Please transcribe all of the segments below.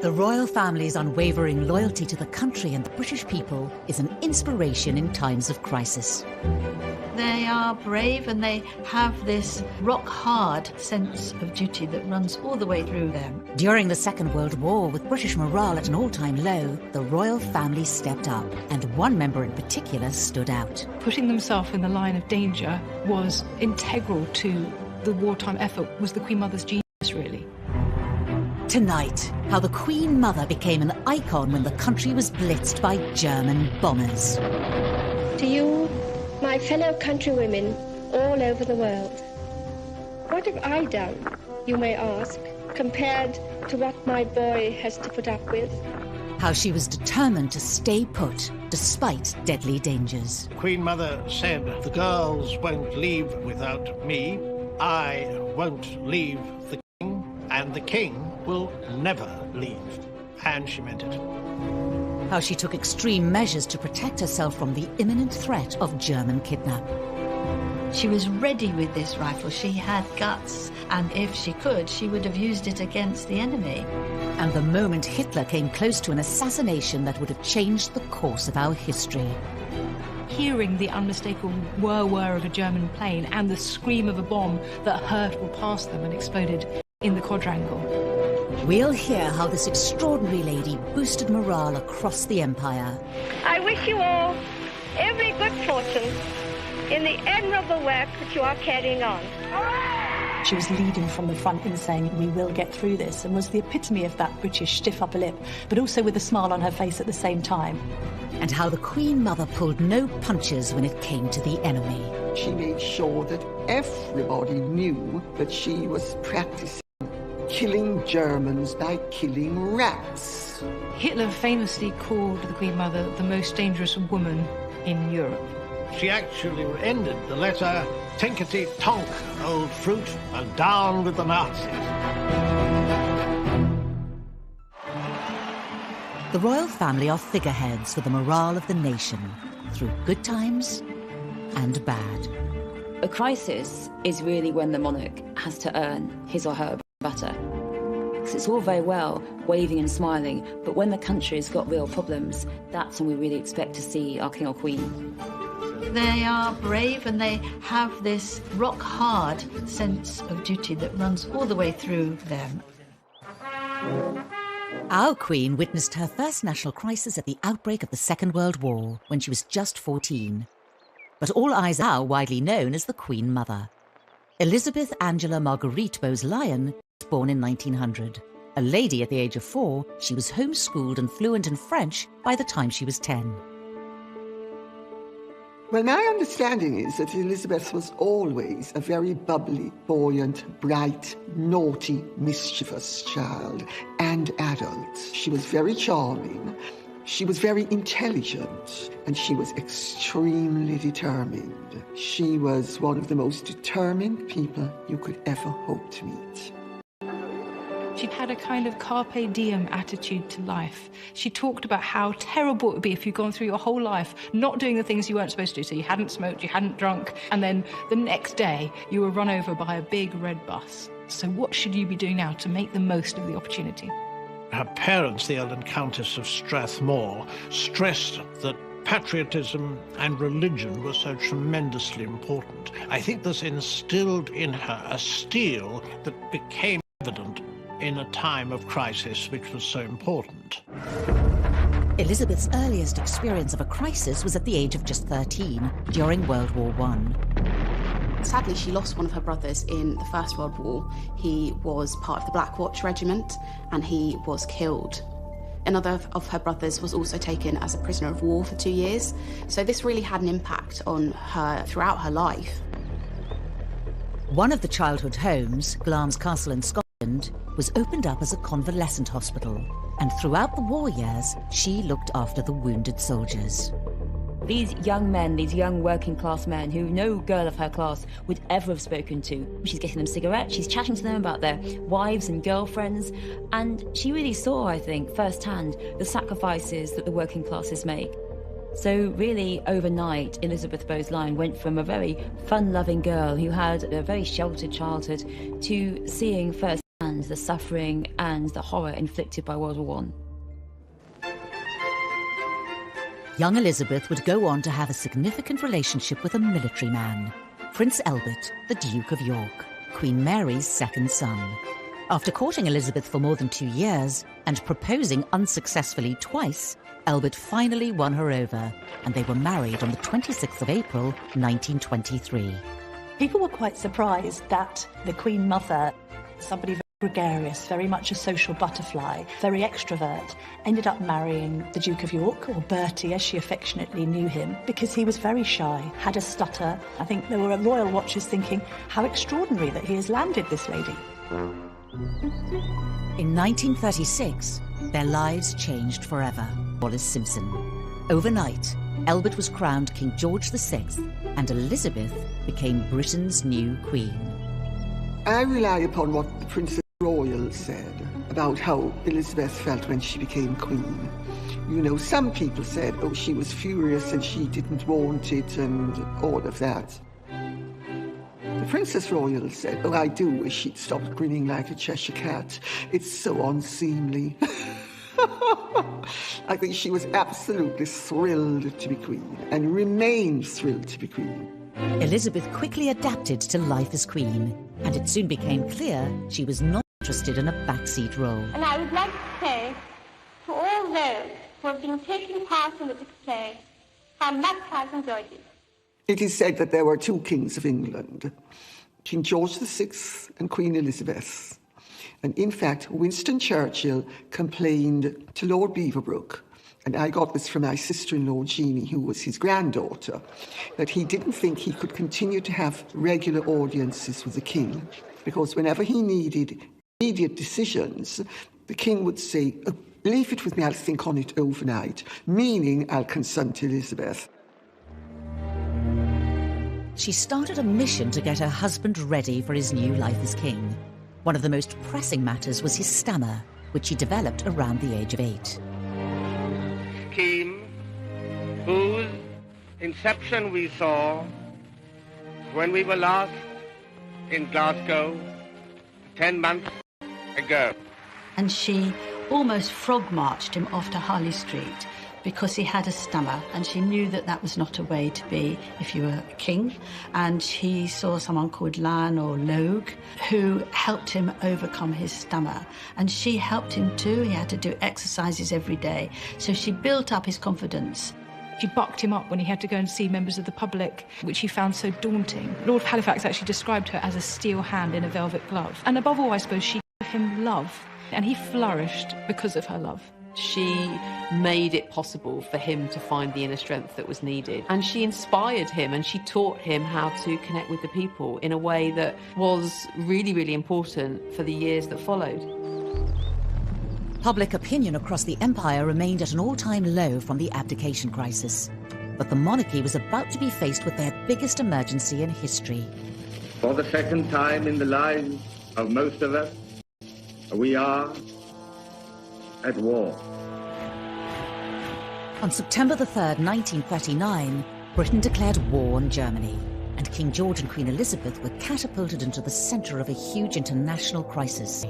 The royal family's unwavering loyalty to the country and the British people is an inspiration in times of crisis. They are brave and they have this rock-hard sense of duty that runs all the way through them. During the Second World War, with British morale at an all-time low, the royal family stepped up, and one member in particular stood out. Putting themselves in the line of danger was integral to the wartime effort, was the Queen Mother's genius, really. Tonight, how the Queen Mother became an icon when the country was blitzed by German bombers. To you, my fellow countrywomen all over the world, what have I done, you may ask, compared to what my boy has to put up with? How she was determined to stay put, despite deadly dangers. Queen Mother said, "The girls won't leave without me. I won't leave the king, and the king will never leave." And she meant it. How she took extreme measures to protect herself from the imminent threat of German kidnap. She was ready with this rifle. She had guts, and if she could, she would have used it against the enemy. And the moment Hitler came close to an assassination that would have changed the course of our history. Hearing the unmistakable whir-whir of a German plane and the scream of a bomb that hurtled past them and exploded in the quadrangle. We'll hear how this extraordinary lady boosted morale across the empire. I wish you all every good fortune in the admirable work that you are carrying on. She was leading from the front in saying, "We will get through this," and was the epitome of that British stiff upper lip, but also with a smile on her face at the same time. And how the Queen Mother pulled no punches when it came to the enemy. She made sure that everybody knew that she was practicing killing Germans by killing rats. Hitler famously called the Queen Mother the most dangerous woman in Europe. She actually ended the letter, "Tinkety-tonk, old fruit, and down with the Nazis." The royal family are figureheads for the morale of the nation, through good times and bad. A crisis is really when the monarch has to earn his or her butter. Because it's all very well waving and smiling, but when the country's got real problems, that's when we really expect to see our king or queen. They are brave and they have this rock-hard sense of duty that runs all the way through them. Our Queen witnessed her first national crisis at the outbreak of the Second World War, when she was just 14. But all eyes are widely known as the Queen Mother. Elizabeth Angela Marguerite Bowes-Lyon was born in 1900. A lady at the age of 4, she was homeschooled and fluent in French by the time she was 10. Well, my understanding is that Elizabeth was always a very bubbly, buoyant, bright, naughty, mischievous child and adult. She was very charming, she was very intelligent, and she was extremely determined. She was one of the most determined people you could ever hope to meet. She had a kind of carpe diem attitude to life. She talked about how terrible it would be if you'd gone through your whole life not doing the things you weren't supposed to do. So you hadn't smoked, you hadn't drunk, and then the next day you were run over by a big red bus. So what should you be doing now to make the most of the opportunity? Her parents, the Earl and Countess of Strathmore, stressed that patriotism and religion were so tremendously important. I think this instilled in her a steel that became evident in a time of crisis which was so important. Elizabeth's earliest experience of a crisis was at the age of just 13, during World War I. Sadly, she lost one of her brothers in the First World War. He was part of the Black Watch Regiment, and he was killed. Another of her brothers was also taken as a prisoner of war for 2 years. So this really had an impact on her throughout her life. One of the childhood homes, Glamis Castle in Scotland, was opened up as a convalescent hospital, and throughout the war years, she looked after the wounded soldiers. These young men, these young working class men who no girl of her class would ever have spoken to. She's getting them cigarettes, she's chatting to them about their wives and girlfriends, and she really saw, I think, firsthand the sacrifices that the working classes make. So really, overnight, Elizabeth Bowes-Lyon went from a very fun-loving girl who had a very sheltered childhood to seeing firsthand the suffering and the horror inflicted by World War I. Young Elizabeth would go on to have a significant relationship with a military man, Prince Albert, the Duke of York, Queen Mary's second son. After courting Elizabeth for more than 2 years and proposing unsuccessfully twice, Albert finally won her over, and they were married on the 26th of April, 1923. People were quite surprised that the Queen Mother, somebody very gregarious, very much a social butterfly, very extrovert, ended up marrying the Duke of York, or Bertie as she affectionately knew him, because he was very shy, had a stutter. I think there were royal watchers thinking, how extraordinary that he has landed this lady. In 1936, their lives changed forever. Wallace Simpson. Overnight, Albert was crowned King George VI, and Elizabeth became Britain's new queen. I rely upon what the Princess Royal said about how Elizabeth felt when she became queen. You know, some people said, oh, she was furious and she didn't want it and all of that. The Princess Royal said, oh, I do wish she'd stopped grinning like a Cheshire cat. It's so unseemly. I think she was absolutely thrilled to be queen and remains thrilled to be queen. Elizabeth quickly adapted to life as queen, and it soon became clear she was not interested in a backseat role. And I would like to say to all those who have been taking part in the display how much I've enjoyed it. It is said that there were 2 kings of England, King George VI and Queen Elizabeth. And in fact, Winston Churchill complained to Lord Beaverbrook, and I got this from my sister-in-law Jeannie, who was his granddaughter, that he didn't think he could continue to have regular audiences with the king, because whenever he needed immediate decisions, the king would say, oh, leave it with me, I'll think on it overnight, meaning I'll consult Elizabeth. She started a mission to get her husband ready for his new life as king. One of the most pressing matters was his stammer, which he developed around the age of 8. Scheme whose inception we saw when we were last in Glasgow 10 months ago. And she almost frog-marched him off to Harley Street because he had a stammer, and she knew that that was not a way to be if you were a king. And he saw someone called Lyon or Logue who helped him overcome his stammer. And she helped him too. He had to do exercises every day. So she built up his confidence. She bucked him up when he had to go and see members of the public, which he found so daunting. Lord Halifax actually described her as a steel hand in a velvet glove. And above all, I suppose, she gave him love, and he flourished because of her love. She made it possible for him to find the inner strength that was needed. And she inspired him, and she taught him how to connect with the people in a way that was really, really important for the years that followed. Public opinion across the empire remained at an all-time low from the abdication crisis. But the monarchy was about to be faced with their biggest emergency in history. For the second time in the lives of most of us, we are at war. On September the 3rd, 1939, Britain declared war on Germany, and King George and Queen Elizabeth were catapulted into the centre of a huge international crisis.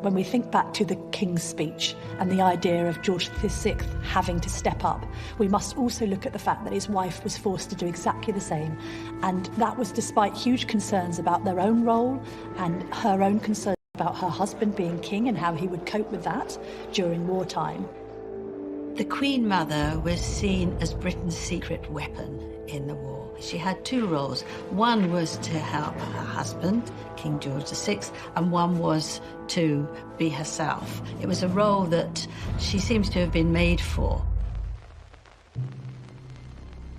When we think back to the King's speech and the idea of George VI having to step up, we must also look at the fact that his wife was forced to do exactly the same. And that was despite huge concerns about their own role and her own concerns about her husband being king and how he would cope with that during wartime. The Queen Mother was seen as Britain's secret weapon in the war. She had 2 roles. One was to help her husband, King George VI, and one was to be herself. It was a role that she seems to have been made for.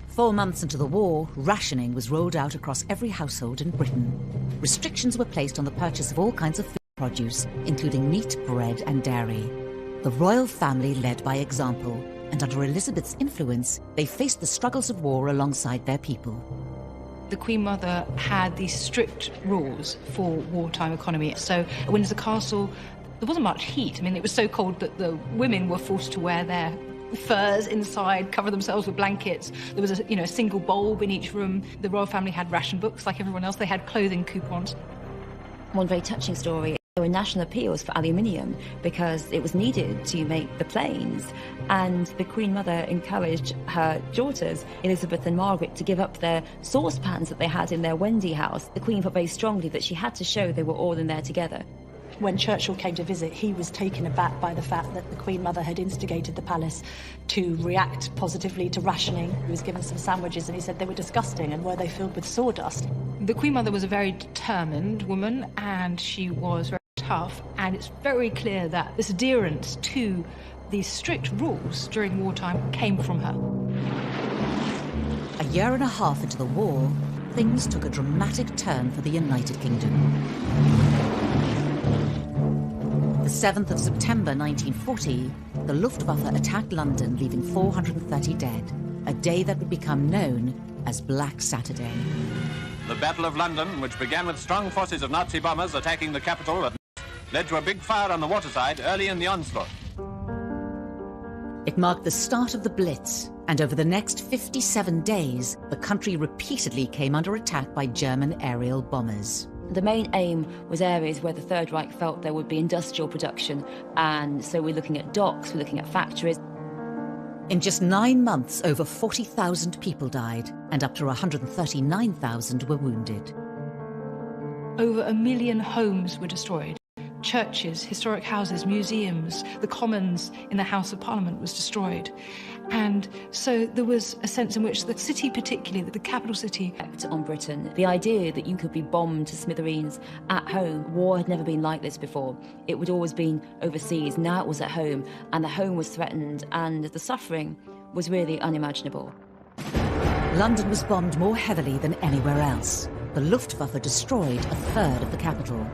4 months into the war, rationing was rolled out across every household in Britain. Restrictions were placed on the purchase of all kinds of food produce, including meat, bread and dairy. The royal family led by example, and under Elizabeth's influence, they faced the struggles of war alongside their people. The Queen Mother had these strict rules for wartime economy. So at Windsor Castle, there wasn't much heat. I mean, it was so cold that the women were forced to wear their furs inside, cover themselves with blankets. There was a single bulb in each room. The royal family had ration books like everyone else. They had clothing coupons. One very touching story There were national appeals for aluminium because it was needed to make the planes, and the Queen Mother encouraged her daughters, Elizabeth and Margaret, to give up their saucepans that they had in their Wendy house. The Queen felt very strongly that she had to show they were all in there together. When Churchill came to visit, he was taken aback by the fact that the Queen Mother had instigated the palace to react positively to rationing. He was given some sandwiches and he said they were disgusting, and were they filled with sawdust? The Queen Mother was a very determined woman, and she was very tough, and it's very clear that this adherence to these strict rules during wartime came from her. A year and a half into the war, things took a dramatic turn for the United Kingdom. The 7th of September 1940, the Luftwaffe attacked London, leaving 430 dead, a day that would become known as Black Saturday. The Battle of London, which began with strong forces of Nazi bombers attacking the capital, led to a big fire on the waterside early in the onslaught. It marked the start of the Blitz, and over the next 57 days, the country repeatedly came under attack by German aerial bombers. The main aim was areas where the Third Reich felt there would be industrial production, and so we're looking at docks, we're looking at factories. In just 9 months, over 40,000 people died, and up to 139,000 were wounded. Over 1 million homes were destroyed. Churches, historic houses, museums, the Commons in the House of Parliament was destroyed. And so there was a sense in which the city, particularly the capital city, on Britain. The idea that you could be bombed to smithereens at home, war had never been like this before. It would always been overseas, now it was at home, and the home was threatened, and the suffering was really unimaginable. London was bombed more heavily than anywhere else. The Luftwaffe destroyed a third of the capital.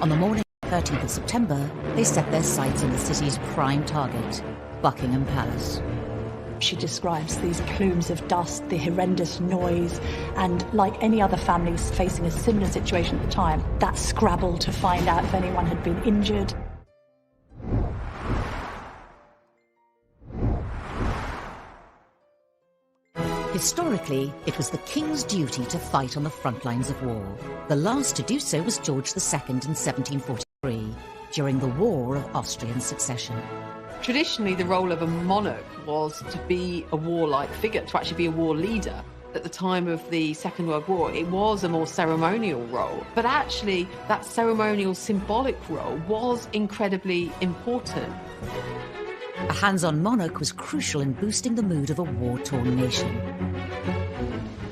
On the morning of the 13th of September, they set their sights on the city's prime target, Buckingham Palace. She describes these plumes of dust, the horrendous noise, and like any other families facing a similar situation at the time, that scrabble to find out if anyone had been injured. Historically, it was the king's duty to fight on the front lines of war. The last to do so was George II in 1743, during the War of Austrian Succession. Traditionally, the role of a monarch was to be a warlike figure, to actually be a war leader. At the time of the Second World War, it was a more ceremonial role. But actually, that ceremonial, symbolic role was incredibly important. A hands-on monarch was crucial in boosting the mood of a war-torn nation.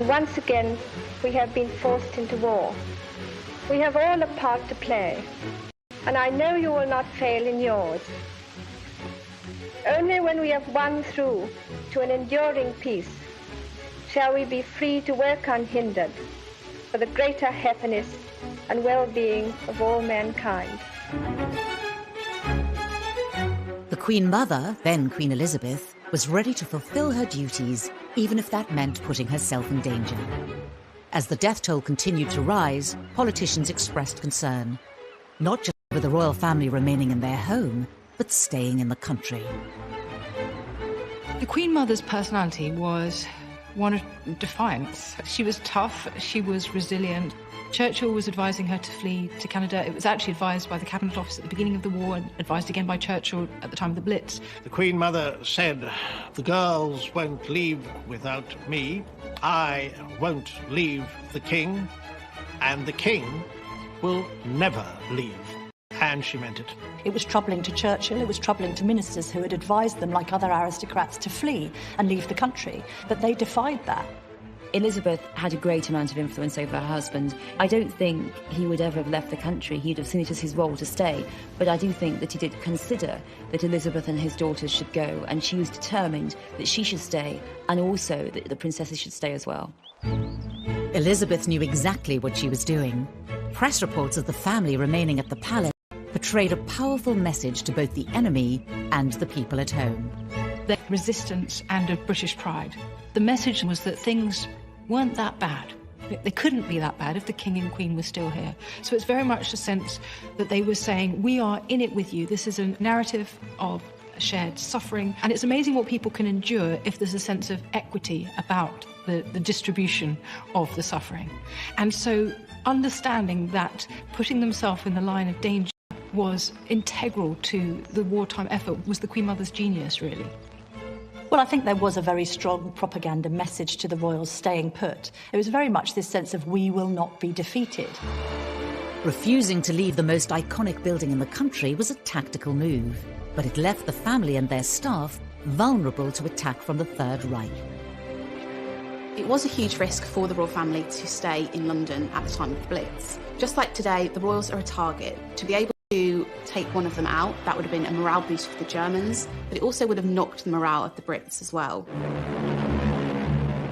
Once again, we have been forced into war. We have all a part to play, and I know you will not fail in yours. Only when we have won through to an enduring peace shall we be free to work unhindered for the greater happiness and well-being of all mankind. The Queen Mother, then Queen Elizabeth, was ready to fulfill her duties, even if that meant putting herself in danger. As the death toll continued to rise, politicians expressed concern, not just over the royal family remaining in their home, but staying in the country. The Queen Mother's personality was one of defiance. She was tough, she was resilient. Churchill was advising her to flee to Canada. It was actually advised by the Cabinet Office at the beginning of the war and advised again by Churchill at the time of the Blitz. The Queen Mother said, "The girls won't leave without me. I won't leave the King, and the King will never leave." And she meant it. It was troubling to Churchill, it was troubling to ministers who had advised them, like other aristocrats, to flee and leave the country. But they defied that. Elizabeth had a great amount of influence over her husband. I don't think he would ever have left the country. He'd have seen it as his role to stay. But I do think that he did consider that Elizabeth and his daughters should go, and she was determined that she should stay, and also that the princesses should stay as well. Elizabeth knew exactly what she was doing. Press reports of the family remaining at the palace portrayed a powerful message to both the enemy and the people at home. The resistance and of British pride. The message was that things weren't that bad. They couldn't be that bad if the King and Queen were still here. So it's very much a sense that they were saying, we are in it with you. This is a narrative of shared suffering. And it's amazing what people can endure if there's a sense of equity about the distribution of the suffering. And so understanding that, putting themselves in the line of danger, was integral to the wartime effort was the Queen Mother's genius, really. Well, I think there was a very strong propaganda message to the royals staying put. It was very much this sense of we will not be defeated. Refusing to leave the most iconic building in the country was a tactical move, but it left the family and their staff vulnerable to attack from the Third Reich. It was a huge risk for the royal family to stay in London at the time of the Blitz. Just like today, the royals are a target. To be able to take one of them out, that would have been a morale boost for the Germans, but it also would have knocked the morale of the Brits as well.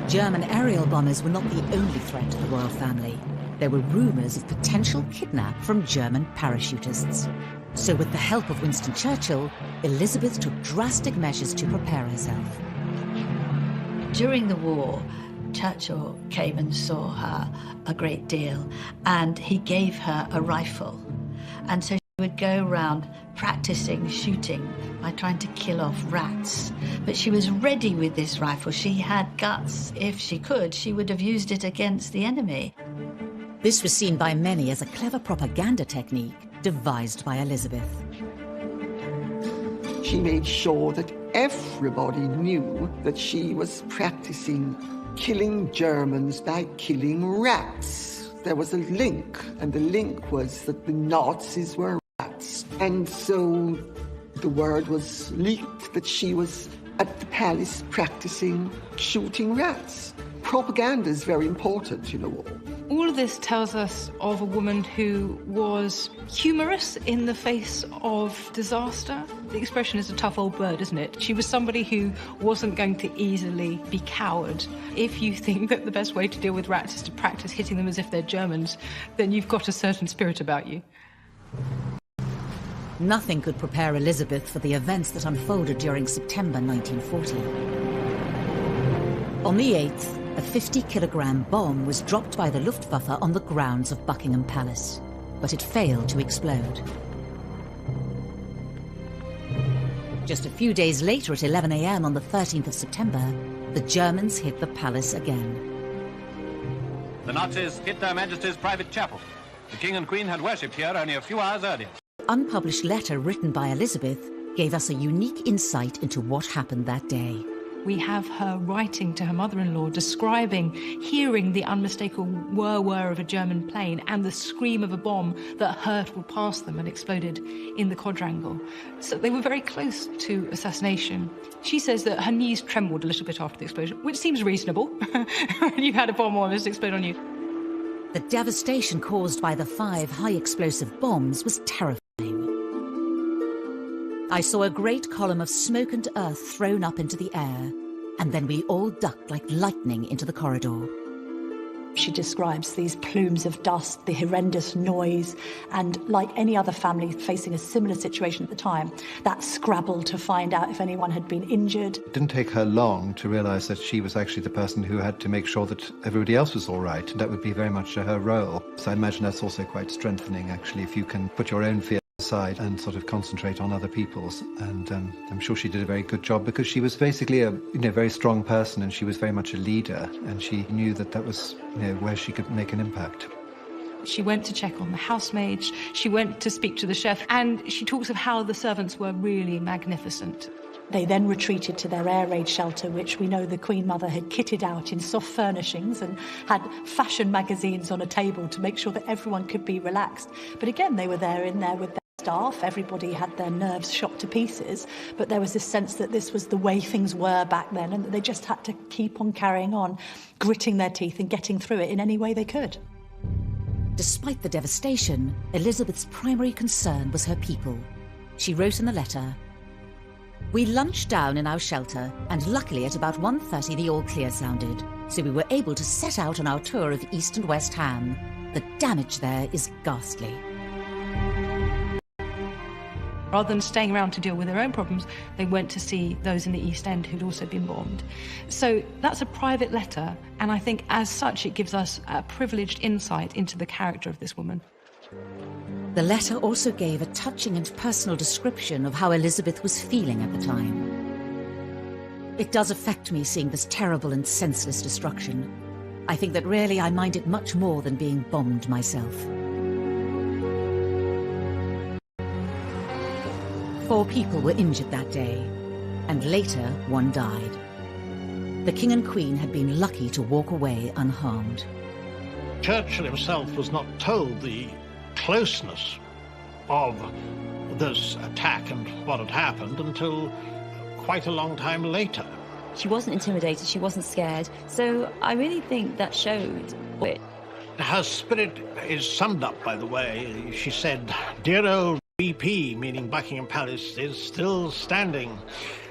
German aerial bombers were not the only threat to the royal family. There were rumours of potential kidnap from German parachutists. So with the help of Winston Churchill, Elizabeth took drastic measures to prepare herself. During the war, Churchill came and saw her a great deal, and he gave her a rifle. And so she would go around practicing shooting by trying to kill off rats. But she was ready with this rifle. She had guts. If she could, she would have used it against the enemy. This was seen by many as a clever propaganda technique devised by Elizabeth. She made sure that everybody knew that she was practicing killing Germans by killing rats. There was a link, and the link was that the Nazis were rats. And so the word was leaked that she was at the palace practicing shooting rats. Propaganda is very important in a war. All of this tells us of a woman who was humorous in the face of disaster. The expression is a tough old bird, isn't it? She was somebody who wasn't going to easily be cowed. If you think that the best way to deal with rats is to practice hitting them as if they're Germans, then you've got a certain spirit about you. Nothing could prepare Elizabeth for the events that unfolded during September 1940. On the 8th, a 50-kilogram bomb was dropped by the Luftwaffe on the grounds of Buckingham Palace, but it failed to explode. Just a few days later, at 11 a.m. on the 13th of September, the Germans hit the palace again. The Nazis hit Their Majesty's private chapel. The King and Queen had worshipped here only a few hours earlier. An unpublished letter written by Elizabeth gave us a unique insight into what happened that day. We have her writing to her mother-in-law, describing, hearing the unmistakable whir-whir of a German plane and the scream of a bomb that hurtled past them and exploded in the quadrangle. So they were very close to assassination. She says that her knees trembled a little bit after the explosion, which seems reasonable when you've had a bomb almost explode on you. The devastation caused by the 5 high-explosive bombs was terrifying. I saw a great column of smoke and earth thrown up into the air, and then we all ducked like lightning into the corridor. She describes these plumes of dust, the horrendous noise, and like any other family facing a similar situation at the time, that scrabble to find out if anyone had been injured. It didn't take her long to realise that she was actually the person who had to make sure that everybody else was all right, and that would be very much her role. So I imagine that's also quite strengthening, actually, if you can put your own fear aside and sort of concentrate on other people's. And I'm sure she did a very good job, because she was basically a very strong person, and she was very much a leader, and she knew that that was where she could make an impact. She went to check on the housemaids, she went to speak to the chef, and she talks of how the servants were really magnificent. They then retreated to their air raid shelter, which we know the Queen Mother had kitted out in soft furnishings and had fashion magazines on a table to make sure that everyone could be relaxed. But again, they were in there with their staff. Everybody had their nerves shot to pieces, but there was this sense that this was the way things were back then, and that they just had to keep on carrying on, gritting their teeth and getting through it in any way they could. Despite the devastation, Elizabeth's primary concern was her people. She wrote in the letter, "We lunched down in our shelter, and luckily at about 1:30 the all-clear sounded, so we were able to set out on our tour of East and West Ham. The damage there is ghastly." Rather than staying around to deal with their own problems, they went to see those in the East End who'd also been bombed. So that's a private letter, and I think as such it gives us a privileged insight into the character of this woman. The letter also gave a touching and personal description of how Elizabeth was feeling at the time. It does affect me seeing this terrible and senseless destruction. I think that really I mind it much more than being bombed myself. 4 people were injured that day, and later 1 died. The King and Queen had been lucky to walk away unharmed. Churchill himself was not told the closeness of this attack and what had happened until quite a long time later. She wasn't intimidated, she wasn't scared, so I really think that showed it. Her spirit is summed up by the way she said, "Dear old BP," meaning Buckingham Palace, "is still standing."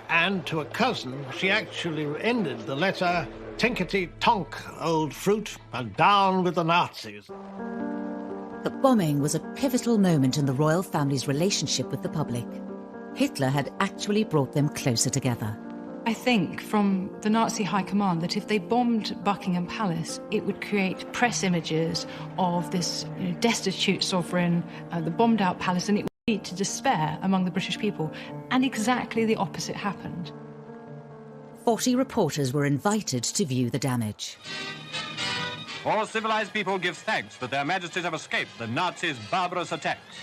And to a cousin, she actually ended the letter, "Tinkety-tonk, old fruit, and down with the Nazis." The bombing was a pivotal moment in the royal family's relationship with the public. Hitler had actually brought them closer together. I think from the Nazi high command that if they bombed Buckingham Palace, it would create press images of this destitute sovereign, the bombed out palace, and it would lead to despair among the British people. And exactly the opposite happened. 40 reporters were invited to view the damage. All civilized people give thanks that their majesties have escaped the Nazis' barbarous attacks.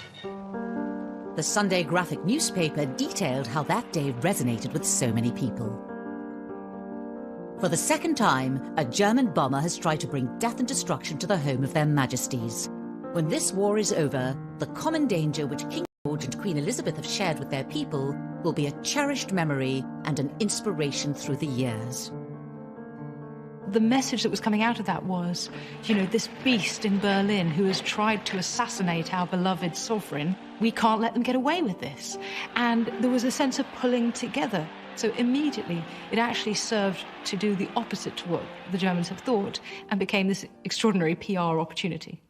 The Sunday graphic newspaper detailed how that day resonated with so many people. For the second time, a German bomber has tried to bring death and destruction to the home of their majesties. When this war is over, the common danger which King George and Queen Elizabeth have shared with their people will be a cherished memory and an inspiration through the years. The message that was coming out of that was, this beast in Berlin who has tried to assassinate our beloved sovereign, we can't let them get away with this. And there was a sense of pulling together. So immediately, it actually served to do the opposite to what the Germans have thought and became this extraordinary PR opportunity.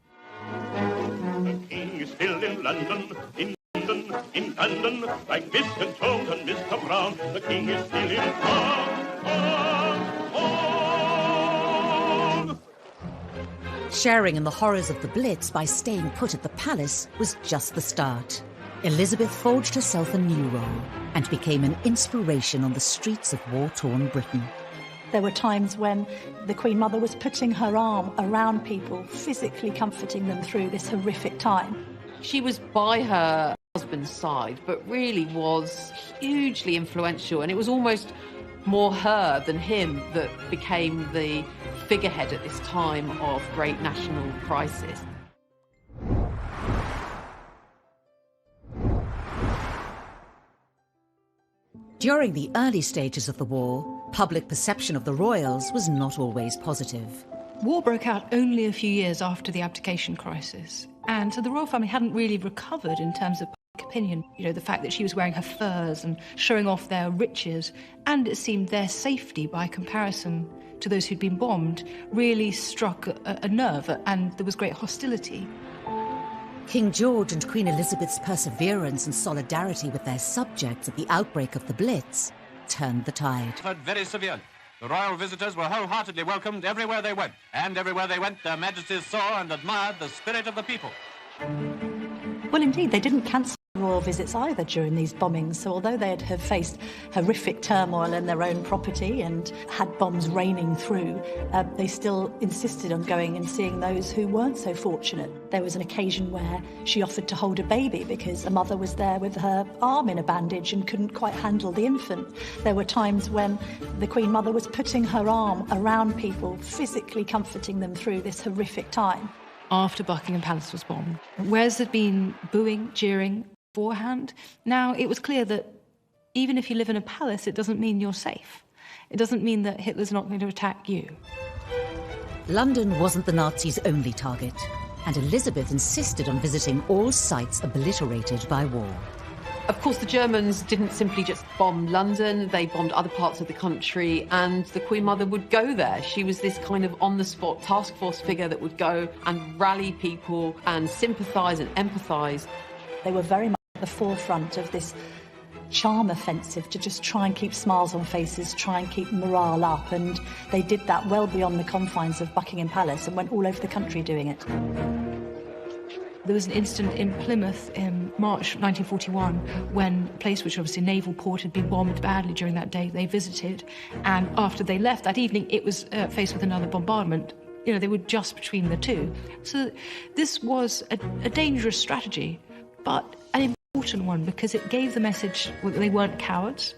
The king is still in London, in London, like Mr. Jones and Mr. Brown. The king is still in Sharing in the horrors of the Blitz by staying put at the palace was just the start. Elizabeth forged herself a new role and became an inspiration on the streets of war-torn Britain. There were times when the Queen Mother was putting her arm around people, physically comforting them through this horrific time. She was by her husband's side, but really was hugely influential, and it was almost more her than him that became the figurehead at this time of great national crisis. During the early stages of the war, public perception of the royals was not always positive. War broke out only a few years after the abdication crisis, and so the royal family hadn't really recovered in terms of public opinion. The fact that she was wearing her furs and showing off their riches, and it seemed their safety by comparison to those who'd been bombed, really struck a nerve, and there was great hostility. King George and Queen Elizabeth's perseverance and solidarity with their subjects at the outbreak of the Blitz turned the tide. Very severely. The royal visitors were wholeheartedly welcomed everywhere they went, and everywhere they went, their majesties saw and admired the spirit of the people. Well, indeed, they didn't cancel royal visits either during these bombings, so although they had faced horrific turmoil in their own property and had bombs raining through, they still insisted on going and seeing those who weren't so fortunate. There was an occasion where she offered to hold a baby because a mother was there with her arm in a bandage and couldn't quite handle the infant. There were times when the Queen Mother was putting her arm around people, physically comforting them through this horrific time. After Buckingham Palace was bombed, whereas there'd been booing, jeering beforehand, now it was clear that even if you live in a palace, it doesn't mean you're safe. It doesn't mean that Hitler's not going to attack you. London wasn't the Nazis' only target, and Elizabeth insisted on visiting all sites obliterated by war. Of course, the Germans didn't simply just bomb London, they bombed other parts of the country, and the Queen Mother would go there. She was this kind of on-the-spot task force figure that would go and rally people and sympathise and empathise. They were very much at the forefront of this charm offensive to just try and keep smiles on faces, try and keep morale up, and they did that well beyond the confines of Buckingham Palace and went all over the country doing it. There was an incident in Plymouth in March 1941 when a place which obviously a naval port had been bombed badly during that day. They visited, and after they left that evening, it was faced with another bombardment. They were just between the two. So this was a dangerous strategy, but an important one because it gave the message that they weren't cowards,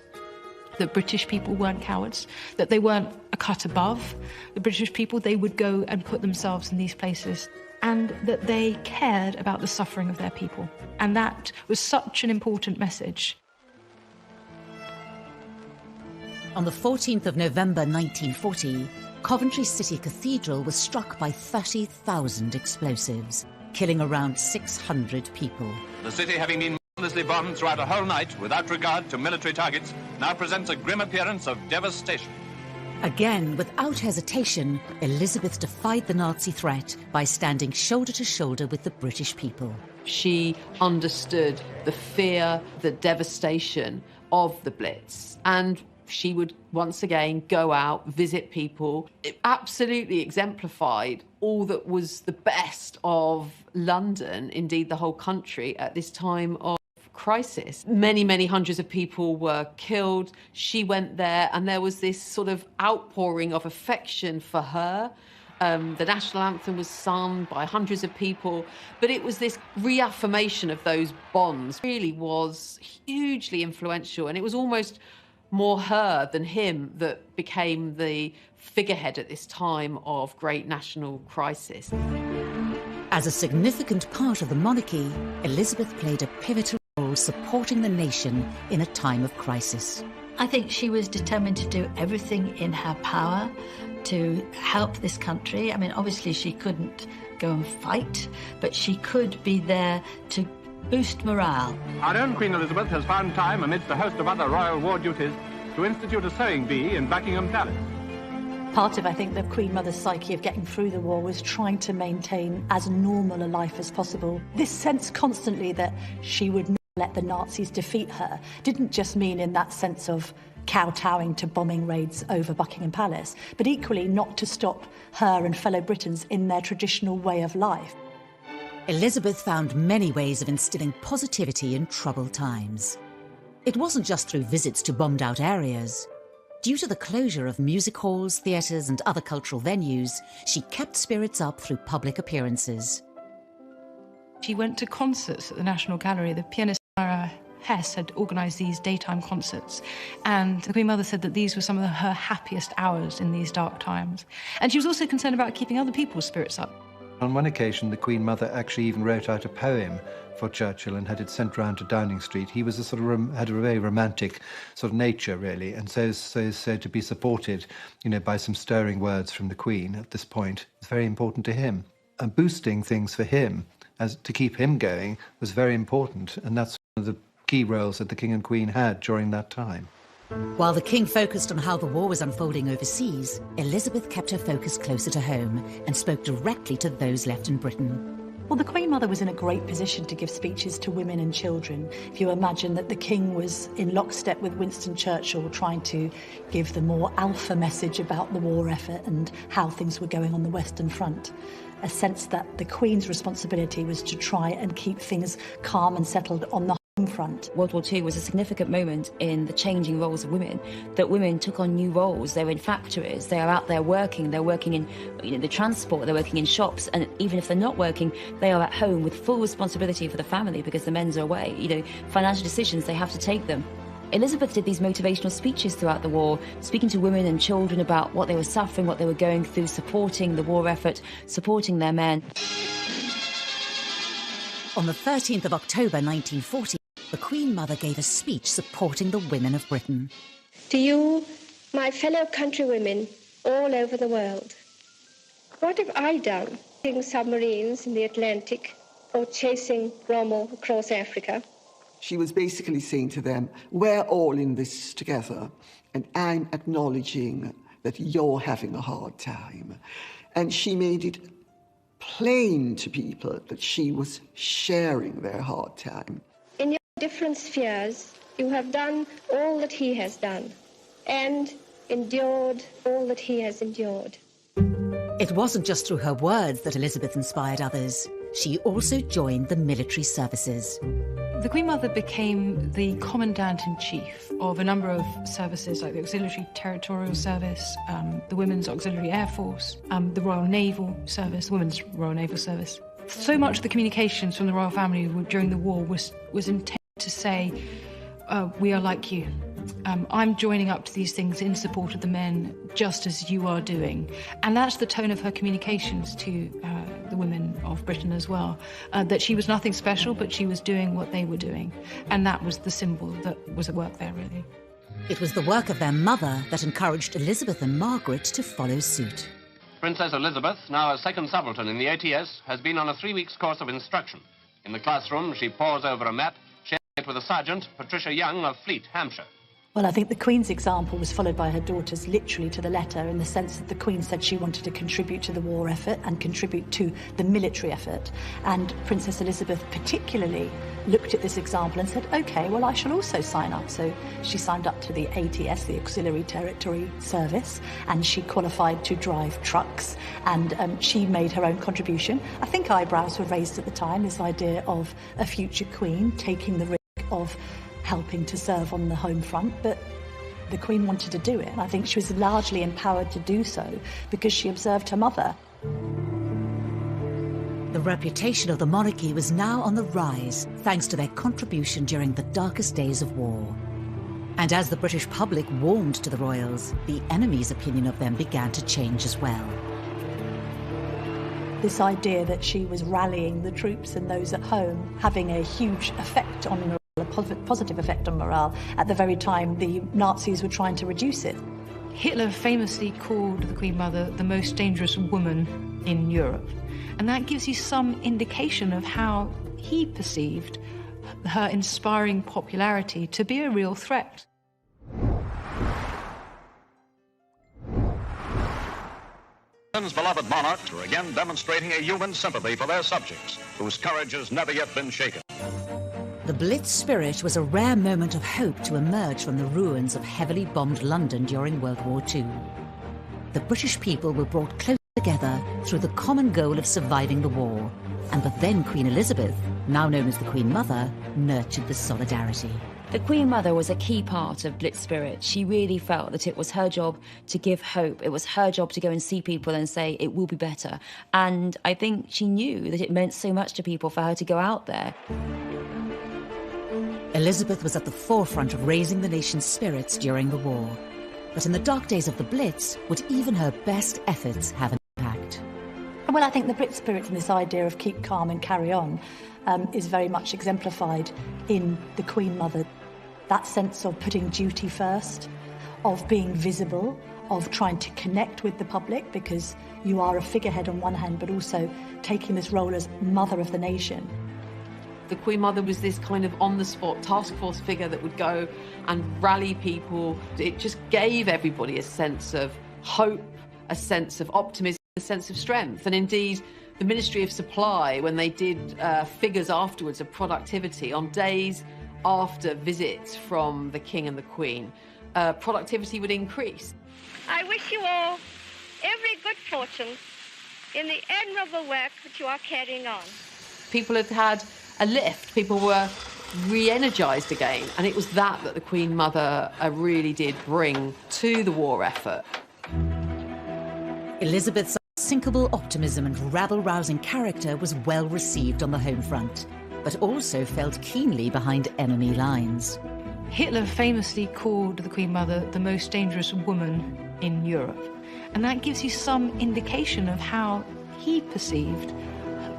that British people weren't cowards, that they weren't a cut above the British people. They would go and put themselves in these places, and that they cared about the suffering of their people. And that was such an important message. On the 14th of November 1940, Coventry City Cathedral was struck by 30,000 explosives, killing around 600 people. The city, having been mercilessly bombed throughout a whole night without regard to military targets, now presents a grim appearance of devastation. Again, without hesitation, Elizabeth defied the Nazi threat by standing shoulder to shoulder with the British people. She understood the fear, the devastation of the Blitz, and she would once again go out, visit people. It absolutely exemplified all that was the best of London, indeed the whole country, at this time of crisis. Many, many hundreds of people were killed. She went there and there was this sort of outpouring of affection for her. The national anthem was sung by hundreds of people, but it was this reaffirmation of those bonds. It really was hugely influential, and it was almost more her than him that became the figurehead at this time of great national crisis. As a significant part of the monarchy, Elizabeth played a pivotal role supporting the nation in a time of crisis. I think she was determined to do everything in her power to help this country. I mean, obviously she couldn't go and fight, but she could be there to boost morale. Our own Queen Elizabeth has found time, amidst a host of other royal war duties, to institute a sewing bee in Buckingham Palace. Part of, I think, the Queen Mother's psyche of getting through the war was trying to maintain as normal a life as possible. This sense constantly that she would not let the Nazis defeat her didn't just mean in that sense of kowtowing to bombing raids over Buckingham Palace, but equally not to stop her and fellow Britons in their traditional way of life. Elizabeth found many ways of instilling positivity in troubled times. It wasn't just through visits to bombed-out areas. Due to the closure of music halls, theatres and other cultural venues, she kept spirits up through public appearances. She went to concerts at the National Gallery. The pianist Sarah Hess had organised these daytime concerts, and the Queen Mother said that these were some of her happiest hours in these dark times. And she was also concerned about keeping other people's spirits up. On one occasion, the Queen Mother actually even wrote out a poem for Churchill and had it sent round to Downing Street. He was had a very romantic sort of nature, really, and so is said to be supported, by some stirring words from the Queen at this point. It's very important to him. And boosting things for him, as to keep him going, was very important, and that's one of the key roles that the King and Queen had during that time. While the King focused on how the war was unfolding overseas, Elizabeth kept her focus closer to home and spoke directly to those left in Britain. Well, the Queen Mother was in a great position to give speeches to women and children. If you imagine that the King was in lockstep with Winston Churchill trying to give the more alpha message about the war effort and how things were going on the Western Front, a sense that the Queen's responsibility was to try and keep things calm and settled on the home front. World War II was a significant moment in the changing roles of women, that women took on new roles. They were in factories, they are out there working, they're working in the transport, they're working in shops, and even if they're not working, they are at home with full responsibility for the family because the men's are away. Financial decisions, they have to take them. Elizabeth did these motivational speeches throughout the war, speaking to women and children about what they were suffering, what they were going through, supporting the war effort, supporting their men. On the 13th of October 1940, the Queen Mother gave a speech supporting the women of Britain. To you, my fellow countrywomen all over the world, what have I done? Chasing submarines in the Atlantic or chasing Rommel across Africa? She was basically saying to them, we're all in this together, and I'm acknowledging that you're having a hard time. And she made it plain to people that she was sharing their hard time. In your different spheres, you have done all that he has done, and endured all that he has endured. It wasn't just through her words that Elizabeth inspired others. She also joined the military services. The Queen Mother became the Commandant-in-Chief of a number of services like the Auxiliary Territorial Service, the Women's Auxiliary Air Force, the Royal Naval Service, the Women's Royal Naval Service. So much of the communications from the royal family during the war was intended to say, we are like you. I'm joining up to these things in support of the men, just as you are doing. And that's the tone of her communications to the women of Britain as well, that she was nothing special, but she was doing what they were doing. And that was the symbol that was at work there, really. It was the work of their mother that encouraged Elizabeth and Margaret to follow suit. Princess Elizabeth, now a second subaltern in the ATS, has been on a 3-week course of instruction. In the classroom, she pores over a map, sharing it with a sergeant, Patricia Young of Fleet, Hampshire. Well, I think the Queen's example was followed by her daughters literally to the letter, in the sense that the Queen said she wanted to contribute to the war effort and contribute to the military effort. And Princess Elizabeth particularly looked at this example and said, OK, well, I shall also sign up. So she signed up to the ATS, the Auxiliary Territory Service, and she qualified to drive trucks, and she made her own contribution. I think eyebrows were raised at the time, this idea of a future Queen taking the risk of helping to serve on the home front, but the Queen wanted to do it, and I think she was largely empowered to do so because she observed her mother. The reputation of the monarchy was now on the rise, thanks to their contribution during the darkest days of war. And as the British public warmed to the royals, the enemy's opinion of them began to change as well. This idea that she was rallying the troops and those at home, having a huge effect on morale, a positive effect on morale, at the very time the Nazis were trying to reduce it. Hitler famously called the Queen Mother the most dangerous woman in Europe. And that gives you some indication of how he perceived her inspiring popularity to be a real threat. Britain's beloved monarchs were again demonstrating a human sympathy for their subjects, whose courage has never yet been shaken. The Blitz spirit was a rare moment of hope to emerge from the ruins of heavily bombed London during World War II. The British people were brought closer together through the common goal of surviving the war, and the then Queen Elizabeth, now known as the Queen Mother, nurtured the solidarity. The Queen Mother was a key part of Blitz spirit. She really felt that it was her job to give hope. It was her job to go and see people and say, it will be better. And I think she knew that it meant so much to people for her to go out there. Elizabeth was at the forefront of raising the nation's spirits during the war. But in the dark days of the Blitz, would even her best efforts have an impact? Well, I think the Blitz spirit and this idea of keep calm and carry on is very much exemplified in the Queen Mother. That sense of putting duty first, of being visible, of trying to connect with the public, because you are a figurehead on one hand, but also taking this role as mother of the nation. The Queen Mother was this kind of on-the-spot task force figure that would go and rally people. It just gave everybody a sense of hope, a sense of optimism, a sense of strength. And indeed, the Ministry of Supply, when they did figures afterwards of productivity on days after visits from the King and the Queen, productivity would increase. I wish you all every good fortune in the admirable work that you are carrying on. People had had a lift. People were re-energised again, and it was that the Queen Mother really did bring to the war effort. Elizabeth's unsinkable optimism and rabble-rousing character was well received on the home front, but also felt keenly behind enemy lines. Hitler famously called the Queen Mother the most dangerous woman in Europe. And that gives you some indication of how he perceived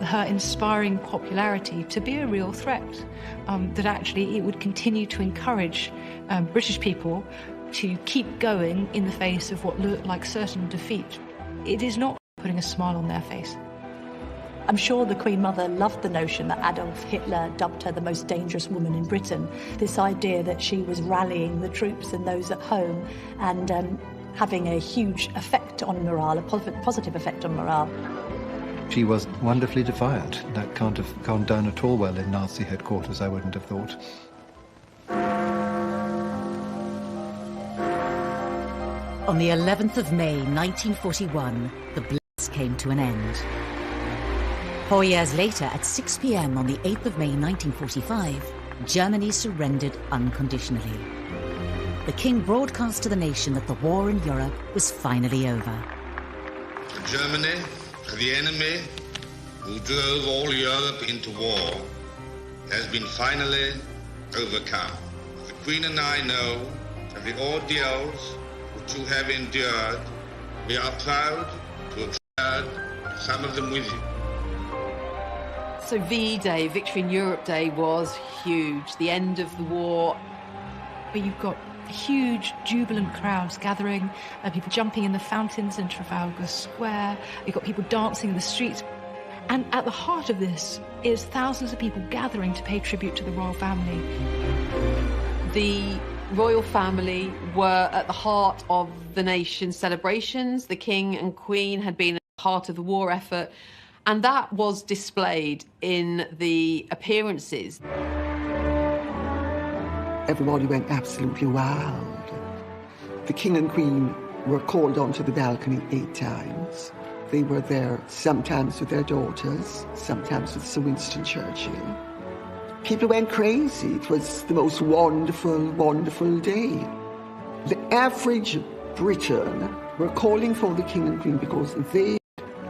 her inspiring popularity to be a real threat, that actually it would continue to encourage British people to keep going in the face of what looked like certain defeat. It is not putting a smile on their face. I'm sure the Queen Mother loved the notion that Adolf Hitler dubbed her the most dangerous woman in Britain. This idea that she was rallying the troops and those at home and having a huge effect on morale, a positive effect on morale. She was wonderfully defiant. That can't have gone down at all well in Nazi headquarters, I wouldn't have thought. On the 11th of May 1941, the Blitz came to an end. 4 years later, at 6 p.m. on the 8th of May 1945, Germany surrendered unconditionally. The King broadcast to the nation that the war in Europe was finally over. Germany, the enemy who drove all Europe into war, has been finally overcome. The Queen and I know that the ordeals which you have endured, we are proud to have shared some of them with you. So VE Day, Victory in Europe Day, was huge. The end of the war. But you've got huge, jubilant crowds gathering, people jumping in the fountains in Trafalgar Square. You've got people dancing in the streets. And at the heart of this is thousands of people gathering to pay tribute to the royal family. The royal family were at the heart of the nation's celebrations. The King and Queen had been at the heart of the war effort, and that was displayed in the appearances. Everybody went absolutely wild. The King and Queen were called onto the balcony 8 times. They were there sometimes with their daughters, sometimes with Sir Winston Churchill. People went crazy. It was the most wonderful, wonderful day. The average Briton were calling for the King and Queen because they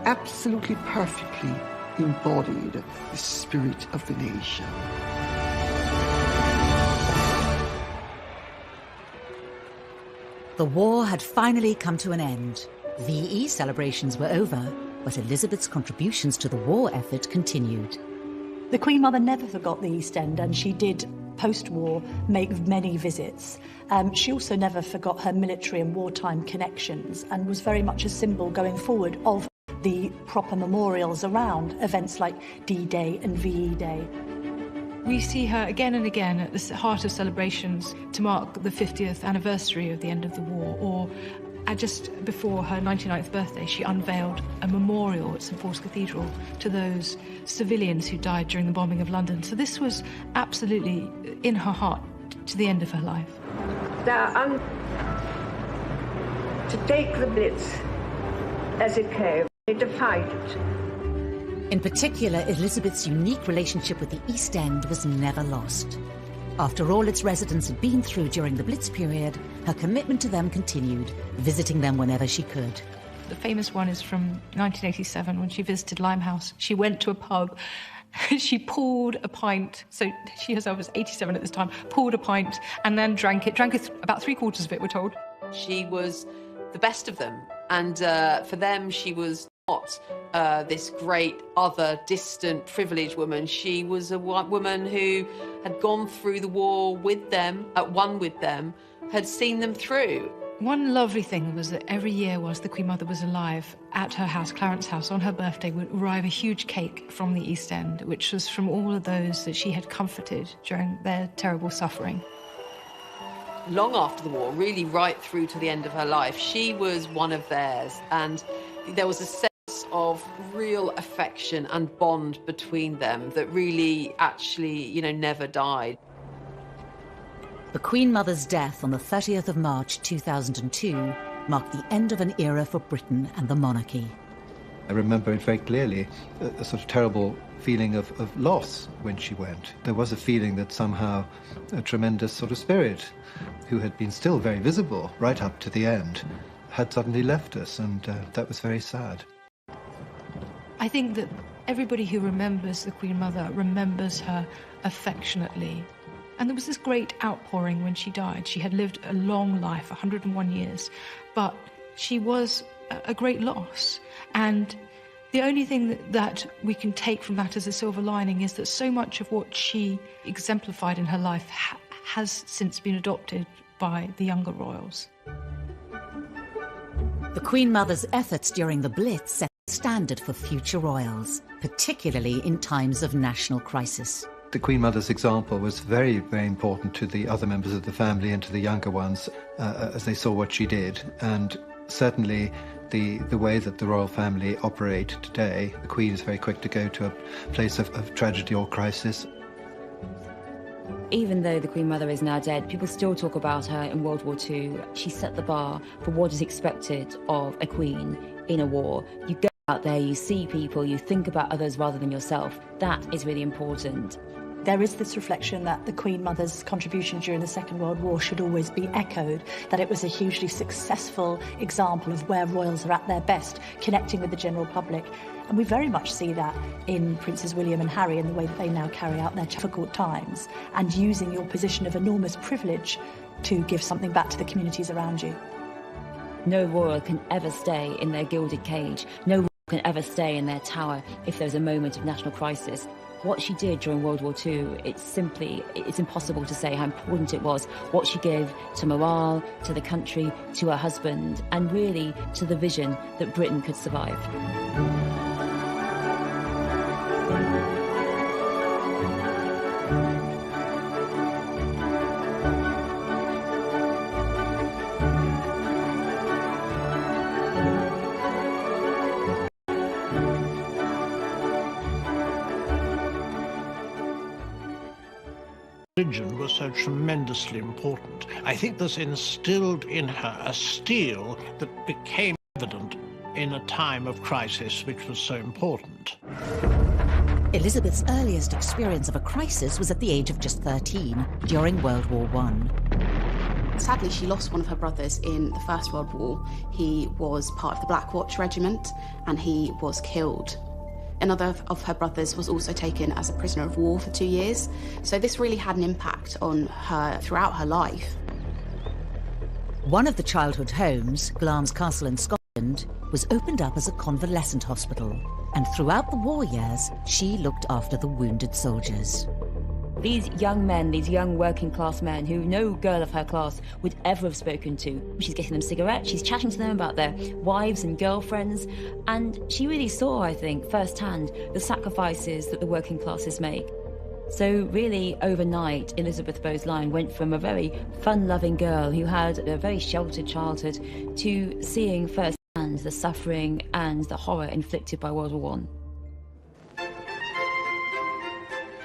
absolutely perfectly embodied the spirit of the nation. The war had finally come to an end. VE celebrations were over, but Elizabeth's contributions to the war effort continued. The Queen Mother never forgot the East End, and she did, post-war, make many visits. She also never forgot her military and wartime connections, and was very much a symbol going forward of the proper memorials around events like D-Day and VE Day. We see her again and again at the heart of celebrations to mark the 50th anniversary of the end of the war, or just before her 99th birthday, she unveiled a memorial at St Paul's Cathedral to those civilians who died during the bombing of London. So this was absolutely in her heart to the end of her life. To take the Blitz as it came, they defied it. In particular, Elizabeth's unique relationship with the East End was never lost. After all its residents had been through during the Blitz period, her commitment to them continued, visiting them whenever she could. The famous one is from 1987 when she visited Limehouse. She went to a pub, she poured a pint, so she herself was 87 at this time, poured a pint and then drank it about 3/4 of it, we're told. She was the best of them, and for them she was not this great other distant privileged woman. She was a woman who had gone through the war with them, one with them, had seen them through. One lovely thing was that every year whilst the Queen Mother was alive, at her house, Clarence House, on her birthday would arrive a huge cake from the East End, which was from all of those that she had comforted during their terrible suffering. Long after the war, really right through to the end of her life, she was one of theirs, and there was a sense of real affection and bond between them that really actually, never died. The Queen Mother's death on the 30th of March 2002 marked the end of an era for Britain and the monarchy. I remember it very clearly, a sort of terrible feeling of loss when she went. There was a feeling that somehow a tremendous sort of spirit, who had been still very visible right up to the end, had suddenly left us, and that was very sad. I think that everybody who remembers the Queen Mother remembers her affectionately. And there was this great outpouring when she died. She had lived a long life, 101 years, but she was a great loss. And the only thing that we can take from that as a silver lining is that so much of what she exemplified in her life has since been adopted by the younger royals. The Queen Mother's efforts during the Blitz set the standard for future royals, particularly in times of national crisis. The Queen Mother's example was very, very important to the other members of the family and to the younger ones as they saw what she did. And certainly the way that the royal family operate today, the Queen is very quick to go to a place of tragedy or crisis. Even though the Queen Mother is now dead, people still talk about her in World War II. She set the bar for what is expected of a queen in a war. You go out there, you see people, you think about others rather than yourself. That is really important. There is this reflection that the Queen Mother's contribution during the Second World War should always be echoed, that it was a hugely successful example of where royals are at their best, connecting with the general public. And we very much see that in Princes William and Harry in the way that they now carry out their difficult times and using your position of enormous privilege to give something back to the communities around you. No royal can ever stay in their gilded cage. No royal can ever stay in their tower if there's a moment of national crisis. What she did during World War II, it's impossible to say how important it was. What she gave to morale, to the country, to her husband, and really to the vision that Britain could survive. Religion was so tremendously important. I think this instilled in her a steel that became evident in a time of crisis which was so important. Elizabeth's earliest experience of a crisis was at the age of just 13, during World War I. Sadly, she lost one of her brothers in the First World War. He was part of the Black Watch Regiment, and he was killed. Another of her brothers was also taken as a prisoner of war for 2 years. So this really had an impact on her throughout her life. One of the childhood homes, Glamis Castle in Scotland, was opened up as a convalescent hospital. And throughout the war years, she looked after the wounded soldiers. These young men, these young working class men who no girl of her class would ever have spoken to. She's getting them cigarettes, she's chatting to them about their wives and girlfriends, and she really saw, I think, firsthand the sacrifices that the working classes make. So really, overnight, Elizabeth Bowes Lyon went from a very fun-loving girl who had a very sheltered childhood to seeing firsthand the suffering and the horror inflicted by World War I.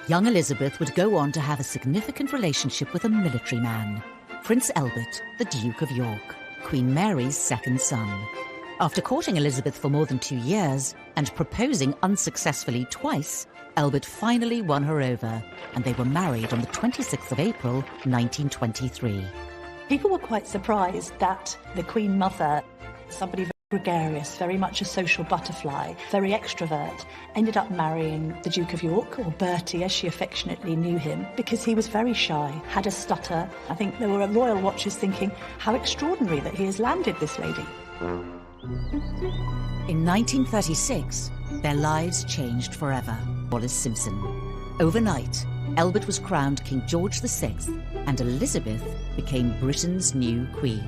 Young Elizabeth would go on to have a significant relationship with a military man, Prince Albert, the Duke of York, Queen Mary's second son. After courting Elizabeth for more than 2 years and proposing unsuccessfully twice, Albert finally won her over, and they were married on the 26th of April, 1923. People were quite surprised that the Queen Mother, somebody very gregarious, very much a social butterfly, very extrovert, ended up marrying the Duke of York, or Bertie as she affectionately knew him, because he was very shy, had a stutter. I think there were royal watchers thinking, how extraordinary that he has landed this lady. In 1936, their lives changed forever. Wallis Simpson. Overnight, Albert was crowned King George VI, and Elizabeth became Britain's new queen.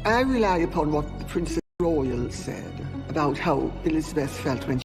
I rely upon what the Princess Royal said about how Elizabeth felt when